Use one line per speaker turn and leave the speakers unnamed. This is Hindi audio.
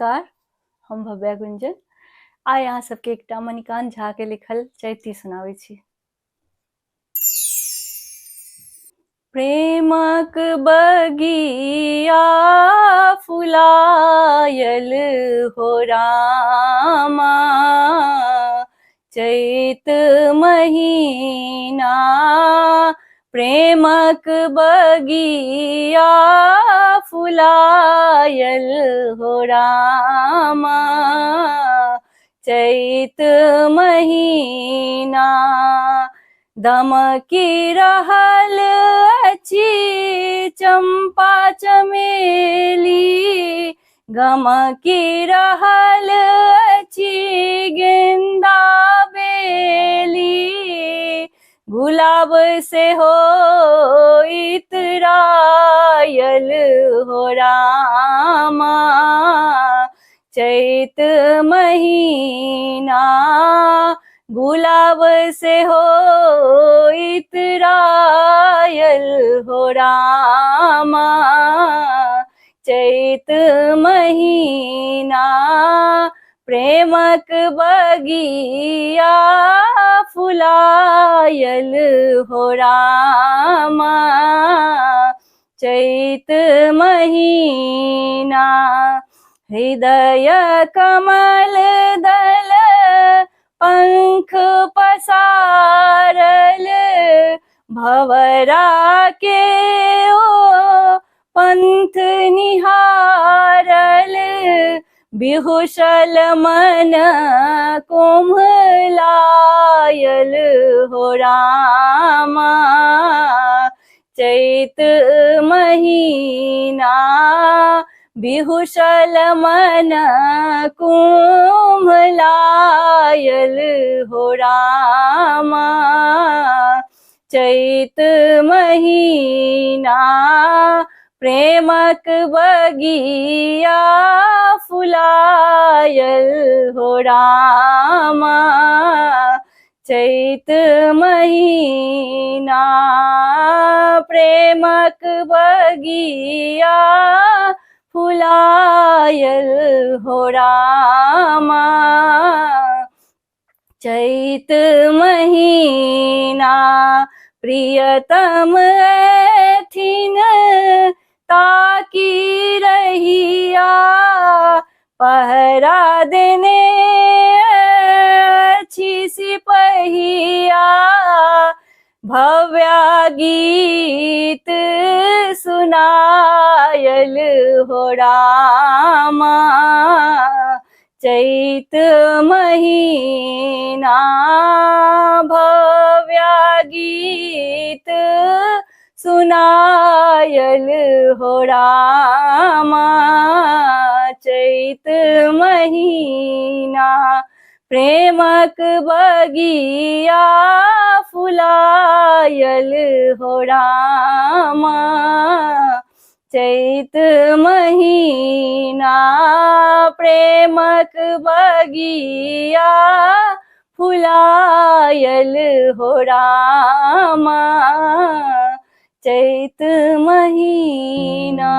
नमस्कार, हम भव्या गुंजन आइ अहाँ सबके एकटा मणिकांत झा के लिखल चैती सुनाबै छी। प्रेमक बगिया फुलायल हो रामा, चैत महीना प्रेमक बगिया फुलायल हो रामा, चैत महीना दमकी रहल अछि चंपा चमेली, गमकी रहल अछि गेंदा बेली, गुलाब से हो इतरायल हो रामा, चैत महीना गुलाब से हो इतरायल हो रामा, चैत महीना प्रेमक बगिया फुलायल हो रामा, चैत महीना हृदय कमल दल पंख पसारल, भंवरा के ओ पंथ निहारल, बिहुशल मन कुम्हलायल हो रामा, चैत महीना बिहुशल मन कुम्हलायल हो रामा, चैत महीना प्रेमक बगिया फुलायल हो रामा, चैत महीना प्रेमक बगिया फुलायल हो रामा, चैत महीना प्रियतम एथिन ताकी रहिया, पहरा देने अछि सिपहिया, भव्या गीत सुनायल हो रामा, चैत महीना भव्या गीत सुनायल हो रामा, चैत महीना प्रेमक बगिया फुलायल हो रामा, चैत महीना प्रेमक बगिया फुलायल हो रामा, चैत महीना।